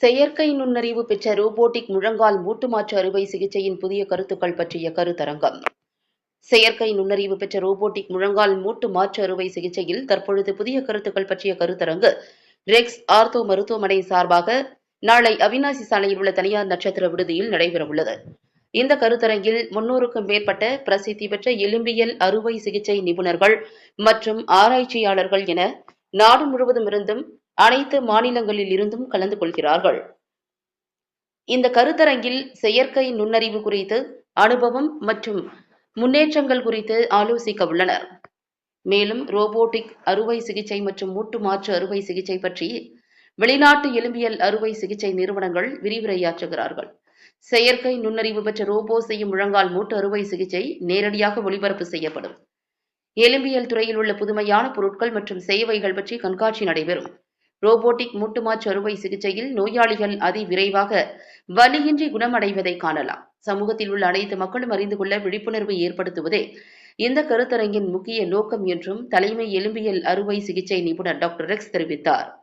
செயற்கை நுண்ணறிவு பெற்ற ரோபோட்டிக் முழங்கால் மூட்டு மாற்று அறுவை சிகிச்சையின் புதிய கருத்துக்கள் பற்றிய கருத்தரங்கம். செயற்கை நுண்ணறிவு பெற்ற ரோபோட்டிக் முழங்கால் மூட்டு மாற்று அறுவை சிகிச்சையில் தற்பொழுது புதிய கருத்துக்கள் பற்றிய கருத்தரங்கு ரெக்ஸ் ஆர்த்தோ மருத்துவமனை சார்பாக நாளை அவிநாசி சாலையில் உள்ள தனியார் நட்சத்திர விடுதியில் நடைபெறவுள்ளது. இந்த கருத்தரங்கில் 300க்கும் மேற்பட்ட பிரசித்தி பெற்ற எலும்பியல் அறுவை சிகிச்சை நிபுணர்கள் மற்றும் ஆராய்ச்சியாளர்கள் என நாடு முழுவதும் இருந்தும் அனைத்து மாநிலங்களில் இருந்தும் கலந்து கொள்கிறார்கள். இந்த கருத்தரங்கில் செயற்கை நுண்ணறிவு குறித்து அனுபவம் மற்றும் முன்னேற்றங்கள் குறித்து ஆலோசிக்க உள்ளனர். மேலும் ரோபோட்டிக் அறுவை சிகிச்சை மற்றும் மூட்டு மாற்று அறுவை சிகிச்சை பற்றி வெளிநாட்டு எலும்பியல் அறுவை சிகிச்சை நிறுவனங்கள் விரிவுரையாற்றுகிறார்கள். செயற்கை நுண்ணறிவு பெற்ற ரோபோ செய்யும் முழங்கால் மூட்டு அறுவை சிகிச்சை நேரடியாக ஒளிபரப்பு செய்யப்படும். எலும்பியல் துறையில் உள்ள புதுமையான பொருட்கள் மற்றும் சேவைகள் பற்றி கண்காட்சி நடைபெறும். ரோபோட்டிக் மூட்டு மாற்று அறுவை சிகிச்சையில் நோயாளிகள் அதிவிரைவாக வலியின்றி குணமடைவதை காணலாம். சமூகத்தில் உள்ள அனைத்து மக்களும் அறிந்து கொள்ள விழிப்புணர்வு ஏற்படுத்துவதே இந்த கருத்தரங்கின் முக்கிய நோக்கம் என்றும் தலைமை எலும்பியல் அறுவை சிகிச்சை நிபுணர் டாக்டர் ரெக்ஸ் தெரிவித்தார்.